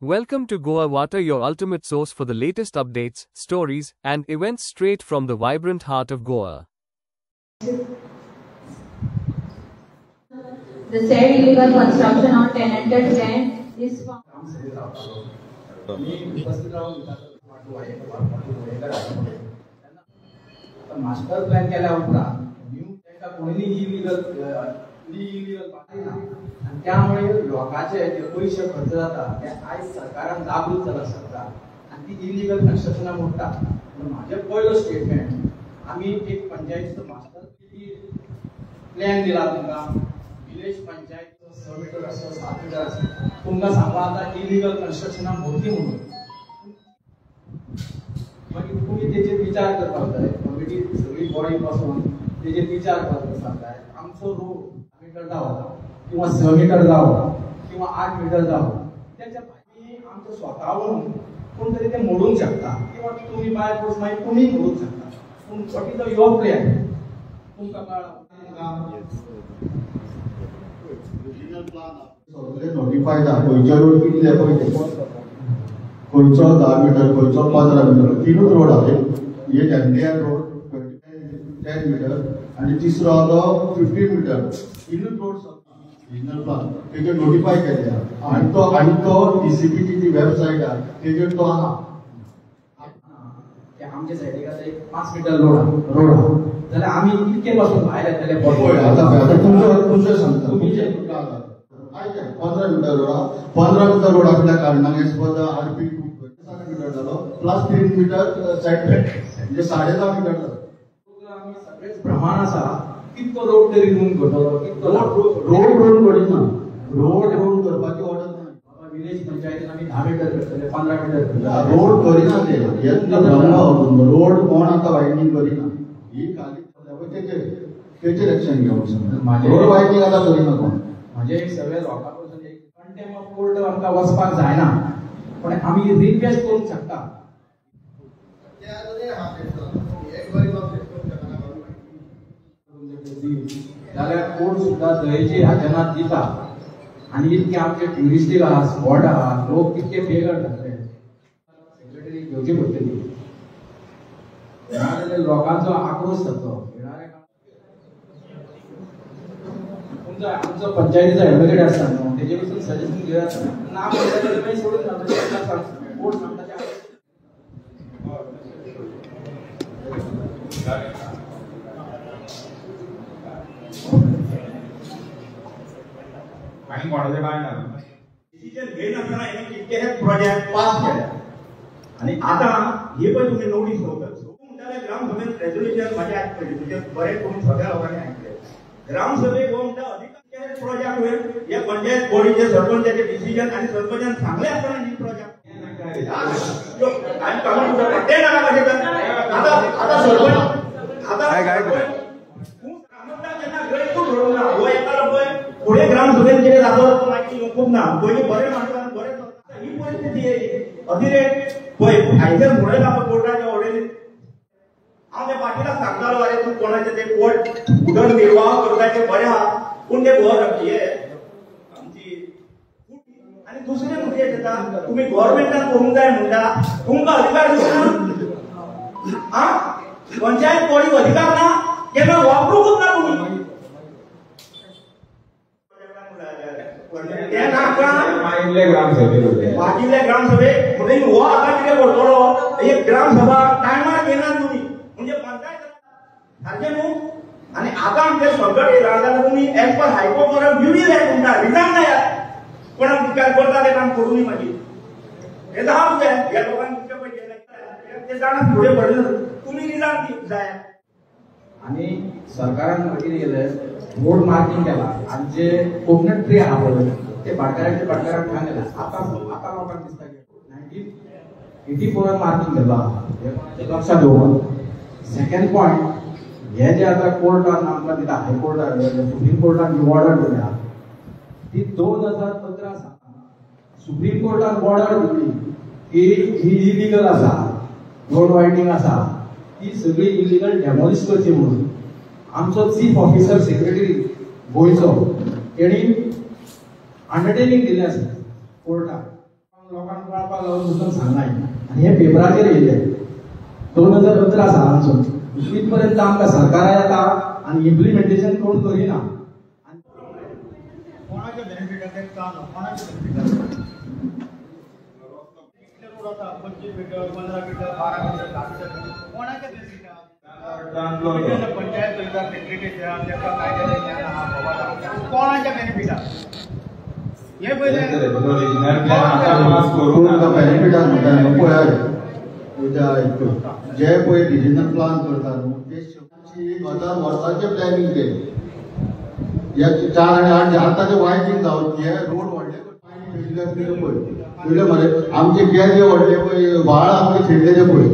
Welcome to Goa Water, your ultimate source for the latest updates, stories, and events straight from the vibrant heart of Goa. The said illegal construction on tenanted land is found. Master plan केल्या उपरांत new तांकां कोणी illegal पाडिना आणि त्यामुळे लोकांचे जे पैसे खर्च जाता ते आयज सरकारान जागृत जावपाक शकता आणि ती इलिगल कन्स्ट्रक्शनां मोडटा. माझे पयलो स्टेटमेंट आमी एक पंचायतीचो मास्टर प्लॅन दिला तुमकां विलेज पंचायत 6 मीटर आसा 7 मीटर आसा तुमकां सांगला आतां इलिगल कन्स्ट्रक्शनां मोडटी म्हणून मागीर तुम्ही तेचेर विचार करपाक जाय. कमिटी सगळी बॉडी बसून तेचेर विचार करपाक जाय. आमचो रोड मीटर जावं किंवा 6 मीटर जावं किंवा 8 मीटर जावं त्याच्या भायली आमचं स्वतःहून कोण तरी ते मोडूंक शकता किंवा तुम्ही बाय फोर्स मागीर कोणीय मोडूंक शकता. पूण what is the your plan तुमकां कळ्ळां सगळे नोटिफाय जा खंयचे रोड कितले पळय खंयचो 10 मीटर खंयचो 15 मीटर तीनूच रोड आहा. एक एनडीआर रोड 10 मीटर आणि तिसरो आलो 15 मीटर तीनूच रोड रिजनल प्लान तेजे नोटिफाय केले आणि तो डीसीपीची जी वेबसायट आहे तेजेर तो आहा. आमच्या सायडीक आतां एक 5 मीटर रोड आहा जाल्यार आमी इतके पासून भायर येतले पळय आतां तुमचें सांगता तुमी जे 15 मीटर रोड आहा 15 मीटर रोड आपल्या कारणाक as per the RP 7 metre जालो प्लस 3 मीटर साइड म्हणजे 10.5 मीटर जालो. आमी सगळेच प्रमाण आसा कितको रोड तरी रूम करतलो कितको रोड करिना रोड करपाची ऑर्डर ना. विलेज पंचायतीन आमी 10 मीटर करतले 15 मीटर करतले रोड करिना ते यत्न ब्रह्म रोड कोण आता वायडिंग करिना ही खाली तेचेर एक्शन घेवंक रोड वायडिंग आता करिना कोण. म्हणजे सगळे लोकां पासून एक कंटेम ऑफ कोर्ट आमकां वचपाक जायना पण आमी रिक्वेस्ट करूंक शकता. जाल्यार कोर्ट सुद्दां दयेची राजनात दिता आणि इतके आमचे ट्युरिस्टीक आहा स्पॉट आहा लोक कितके पे करतात सेक्रेटरी घेवची पडटली नाजाल्यार लोकांचो आक्रोश जातलो. तुमचो आमचो पंचायतीचो एडवोकेट आसता न्हू तेजे पासून सजेशन घेयात ना मागीर सोडून जाता कोर्ट सांगता आणि कोणाचे काय ना डिसिजन घेनासतना हे कितके हे प्रोजेक्ट पास केले आणि आता हे पण तुम्ही नोटीस होतात म्हणटाले ग्रामसभेत रेझोल्यूशन माझ्या आत पडली म्हणजे बरे करून सगळ्या लोकांनी ऐकले. ग्रामसभेक हो म्हणटा अधिकाऱ्याचे प्रोजेक्ट होईल या पंचायत बोर्डीचे सरपंचाचे डिसिजन आणि सरपंचान सांगले असताना ही प्रोजेक्ट आणि कामं कुठं पडते ना आता आता सरपंच आता पुढे ग्रामसभेत गेले जातो माहिती खूप ना पहिले बरे माणसांना बरे ही परिस्थिती आहे अतिरेक फायदे मुळे आपण कोर्टाच्या ऑर्डरी आम्ही पाठीला सांगतालो अरे तू कोणाचे ते कोर्ट उदरनिर्वाह करताचे बरे आहात पूण ते घर हे आमची आणि दुसरे मुद्दे येतात तुम्ही गव्हर्नमेंटान करूंक जाय म्हणटा तुमकां अधिकार दिसना पंचायत बॉडी अधिकार ना केन्ना वापरूंकच ना तुम्ही वाटिल्ले ग्रामसभे म्हणजे हो आता कितें करतलो एक ग्रामसभा टायमार घेना तुम्ही म्हणजे पंचायत सारखे न्हू. आणि आता आमचे संकट येयला जाल्यार तुम्ही as per high court order duty जाय तुमकां रिजायन जाय कोणाक काय करता ते काम करूनी मागीर हे जावं तुझे ह्या लोकांनी तुमचे पयशे ते जाणां फुडें पडले तुम्ही रिजायन जाय. आणि सरकारान मागीर गेले रोड मार्किंग केला आणि जे कोकोनट ट्री आहा पळय ते भाटकारांच्या भाटकारांक घाण गेला. आता लोकांक दिसता की 1984 मार्किंग केला हे लक्षात घेवन. सेकंड पॉइंट हे जे आता कोर्टान आमकां दिता हायकोर्टान सुप्रीम कोर्टान जी ऑर्डर दिल्या ती 2015 सुप्रीम कोर्टान ऑर्डर दिली की ही इलिगल आसा रोड वायडिंग आसा ती सगळी इलिगल डेमॉलिश करची म्हणून. आमचो चीफ ऑफिसर सेक्रेटरी गोंयचो तेणी अंडरटेकिंग दिल्लें आसा कोर्टाक लोकांक कळपाक लागून दुसरं सांगनाय आनी हे पेपराचेर येयले 2017 सालांसून इथपर्यंत आमकां सरकारा येता आनी इम्प्लिमेंटेशन कोण करिना. कोणाच्या बेनिफिटाचे काम कोणाच्या बेनिफिटाचे कितले रोड आता 25 मीटर 15 मीटर 12 मीटर 10 मीटर कोणाच्या बेनिफिटा पंचायत करता सेक्रेटरी त्याका कायद्याचे ज्ञान आहा बाबा कोणाच्या बेनिफिटा हे पहिले ओरिजिनल प्लॅन आता करून बेनिफिटा नको जे पळय रिजनल प्लान करता न्हू ते 1000 वर्सांचे प्लॅनिंग केले. या 4 आनी 8 आतांचे वायटींग जावन हे रोड व्हडले पळय मरे आमचे गेले व्हडले पळय व्हाळ आमचे खेळलेले पळय.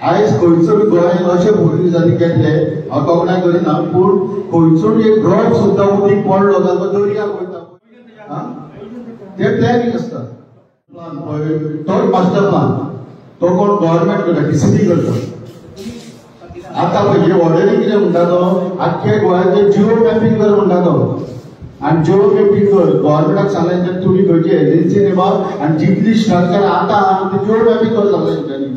आयज खंयचो गोंय अशें भुरगे जाती केल्ले हांव तोखणाय करिना पूण खंयचो एक ड्रॉप सुद्दां उदीक पडलो जाल्यार तो दर्याक वयता ते प्लॅनिंग आसता. प्लान पळय तो मास्टर प्लान तो कोण गव्हर्नमेंट करता डिसिप्लिन करता. आता पळय हे ऑर्डरी कितें म्हणटा तो आख्खे गोंयाचे जिओ मॅपिंग कर म्हणटा तो आनी जिओ मॅपिंग कर गव्हर्नमेंटाक सांगलें तें तुमी खंयची एजन्सी नेमा आनी जितली स्ट्रक्चर आतां ते जिओ मॅपिंग कर सांगलें तेंच्यांनी.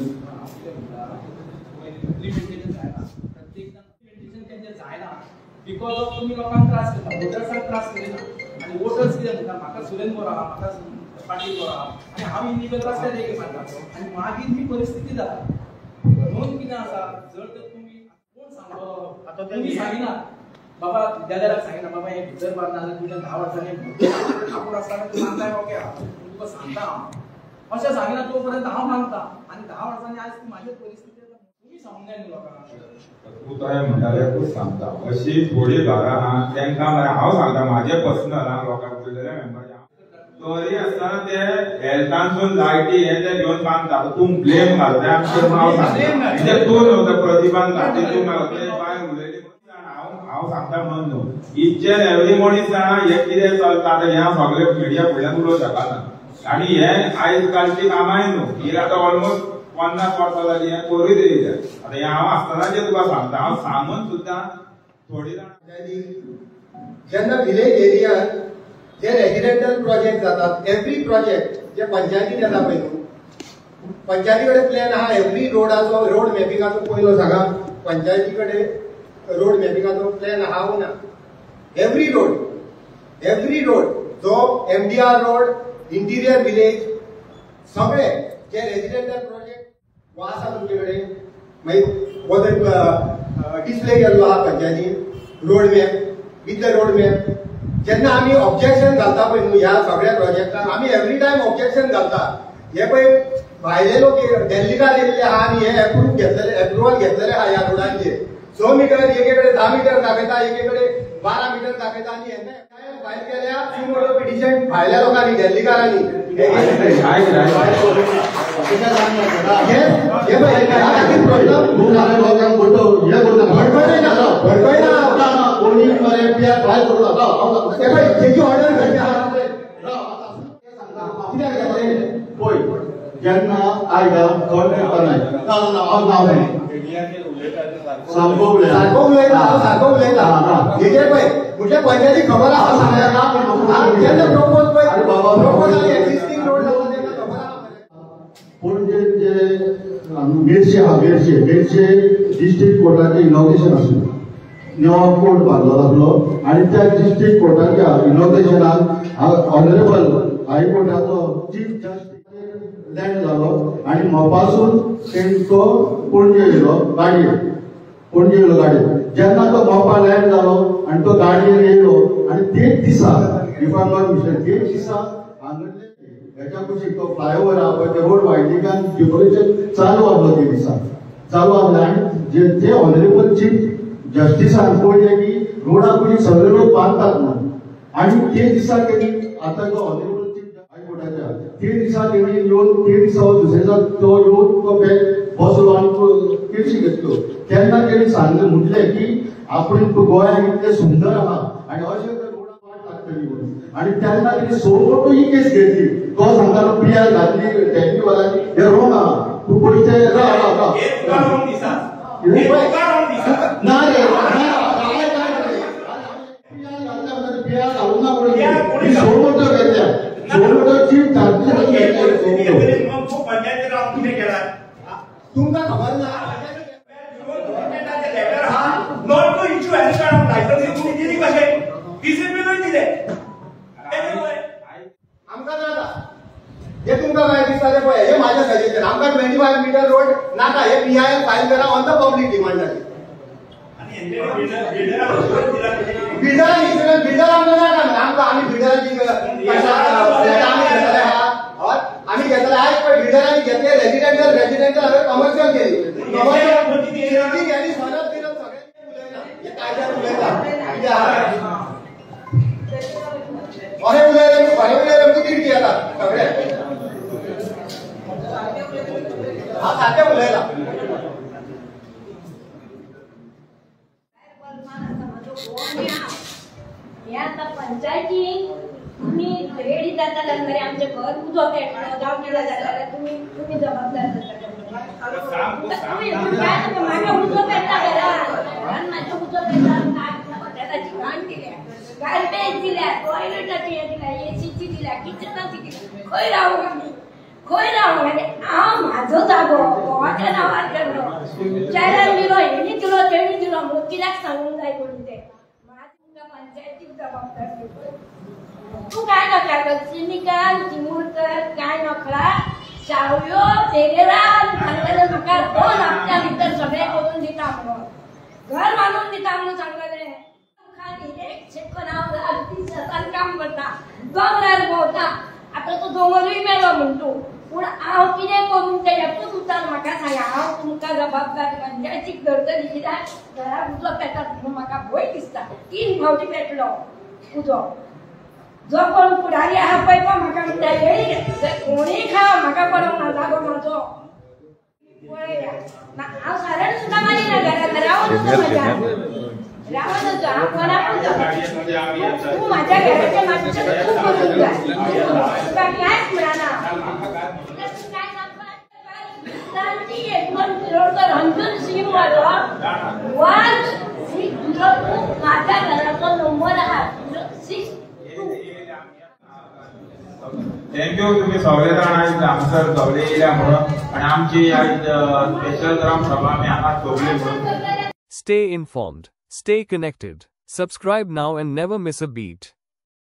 बिकॉज तुम्ही लोकांक त्रास करता वोटर्सांक त्रास करिना आनी वोटर्स कितें म्हणटा म्हाका सुरेंद्र बरो आहा म्हाका पाटील बरो आहा आनी हांव इल्लीगल रस्त्यार एक मारता आनी मागीर ही परिस्थिती जाता. म्हणून कितें आसा जर तर तुमी कोण सांगलो आतां तुमी सांगिना बाबा विद्यालयाक सांगिना बाबा हे भितर बांदना जाल्यार तुज्या 10 वर्सांनी आपूण आसतना तूं मानताय ओके हांव तुका सांगता हांव अशें सांगिना तो पर्यंत हांव मानता आनी 10 वर्सांनी आज ती म्हाजी परिस्थिती आसा तुमी सांगूंक जाय न्हू लोकांक. तूं तोय म्हणटाले तूं सांगता अशी थोडी घरां आहा तांकां मरे हांव सांगता म्हाजे पर्सनल आहा लोकांक फुडले मेंबर तरी आसतना ते हेल्थानसून लायटी हे ते घेवन बांदता तूं ब्लेम घालता आमचें नांव सांगता म्हणजे तूं न्हू प्रतिभान घालता तूं घालता बाय उलयली हांव सांगता म्हणून न्हू इच एंड एवरी मनीस जाणा हे कितें चलता आतां हे सगळे मिडिया फुडल्यान उलोवंक शकना आनी हे आयज कालची कामाय न्हू ही आतां ऑलमोस्ट 50 वर्सां जाली हे करूय तरी आतां हे हांव आसतना जे तुका सांगता हांव सांगून सुद्दां थोडी जाण जेन्ना विलेज एरियात जे रेजिडेंटल प्रोजेक्ट जातात एवरी प्रोजेक्ट जे पंचायतीन येता पळय न्हू पंचायती कडेन प्लॅन आहा एवरी रोडाचो रोड मॅपिंगाचो पयलो सांगा पंचायती कडेन रोड मॅपिंगाचो प्लॅन आहा ना. एवरी रोड जो MDR रोड इंटिरियर विलेज सगळे जे रेजिडेंटल प्रोजेक्ट वो आसा तुमचे कडेन मागीर डिस्प्ले केल्लो आहा पंचायतीन road map with the road map. जेन्ना आमी ऑब्जेक्शन घालता पळय न्हू ह्या सगळ्या प्रोजेक्टाक आमी एवरी टायम ऑब्जेक्शन घालता. हे पळय भायले लोक दिल्लीकार येयल्ले आहा आनी हे एप्रुवल घेतलेले आहा ह्या रोडांचेर 6 मीटर एके कडेन 10 मीटर दाखयता एके कडेन 12 मीटर दाखयता आनी हेन्ना फायल केल्या सुमोटो पिटिशन भायल्या लोकांनी दिल्लीकारांनी जेन्ना आयला सारको उलयता हेजे पळय म्हणजे पंचायती खबर आहा जेन्ना प्रपोज पळय प्रपोजल एक्झिस्टिंग रोड जाता तेका खबर आहा पणजे जे मेर्शे आहा मेर्शे डिस्ट्रिक्ट कोर्टाचें इनॉग्रेशन आसलें नवो कोर्ट बांदलो लागलो आनी त्या डिस्ट्रिक्ट कोर्टाच्या इनॉग्रेशनाक ऑनरेबल हायकोर्टाचो चीफ जस्टीस लँड जालो आनी मोपासून तेंचो पणजे येयलो गाडयेर जेन्ना तो मोपा लँड जालो आनी तो गाडयेर येयलो आनी तेच दिसा तेच दिसा हांगले हेच्या कुशीक तो फ्लायओव्हर आहा पळय ते रोड वायडिंगान डेकोरेशन चालू आसलो ते दिसा चालू आसलें आनी जे ऑनरेबल चीफ जस्टिसान पळयलें की रोडा कुशीक सगळे लोक बांदतात म्हणून आनी ते दिसा तेणी आतां तो ऑनरेबल ते दिसा तेणी येवन ते दिसा दुसरे दिसा तो येवन तो बसलो आनी केशी घेतलो तेन्ना तेणी सांगलें म्हटलें की आपण गोंयांत इतलें सुंदर आहा आनी अशें तर रोडाक वाट लागतली म्हणून आनी तेन्ना तेणी सोमोटो ही केस घेतली तो सांगतालो पियार घातली टॅक्सीवाल्यांनी हे रोंग आहा तूं पयशे ना रे पियार घालूंक ना म्हणून सोमोटो घेतल्या 2 मीटर पंचायत राव कितें केला तुमकां खबर ना गव्हर्नमेंटाचे लेटर आहा not to issue any kind of licence तुम्ही दिली कशें डिसिप्लिनूय दिले आमकां नाका हे तुमकां काय दिसता ते पळय हे माझे सजेशन आमकां 25 मीटर रोड नाका हे PIL फायल करा ऑन द पब्लिक डिमांडाची बिल्डर आमकां नाका आमकां आमी बिल्डरांची आम्ही घेतले आहेत पण बिल्डरांनी घेतले रेजिडेंटल हांवें कमर्शियल केली कमर्शियल सनद दिलं सगळ्यांनी कायद्यान उलयता खरें उलयलें कितें येता सगळे हांव सारकें उलयलां हे आता पंचायतीन आम्ही रेडी जाताना मरे आमचे घर उजो पेटलो जावं कितें जातालें तुम्ही जबाबदार म्हाका उजो पेटला घरान म्हाका उजो पेटला त्याची घाण दिल्या गार्बेज दिल्या टॉयलेटाची हे दिल्या एसीची दिल्या किचनाची दिल्या खंय रावू आमी खंय रावू आनी हांव म्हाजो जागो कोवाच्या नांवार केलो चारान दिलो हेणी दिलो तेणी दिलो म्हूण कित्याक सांगूंक जाय करून ते पंचायतीक जबाबदार तू काय नकळा करची निकाल चिमुरकर काय नकळा चावयो तेरेरान सांगलेले म्हाका 2 हप्त्या भितर सगळे करून दिता म्हणून घर बांदून दिता म्हणून सांगलेले एक शेकन हांव 30 काम करता दोंगरार भोंवता आतां तो दोंगरूय मेलो म्हणटू पूण हांव कितें करून ते एकूच उतर म्हाका सांगा हांव तुमकां जबाबदार पंचायतीक धरतली कित्याक घराक उजो पेटत म्हणून म्हाका भंय दिसता 3 फावटी पेटलो उजो जो कोण फुडारी आहा पळय तो म्हाका म्हणटा येळी कोणीय खाव म्हाका पडोंक ना जागो म्हाजो पळया हांव सारण सुद्दां मारिना घरांत रावून हांव कोणाकूच तूं म्हाज्या घराचें मातशें तूं करूंक जाय तुका कांयच मेळना अंजून सिम माझ्या घराचो नंबर आहा 06 थँक्यू तुम्ही सगळे जाण आयज हांगासर सगळे येयल्या म्हणून आनी आमची आयज स्पेशल ग्राम सभा आमी हांगा ठेवली म्हणून Stay informed, stay connected. Subscribe now and never miss a beat.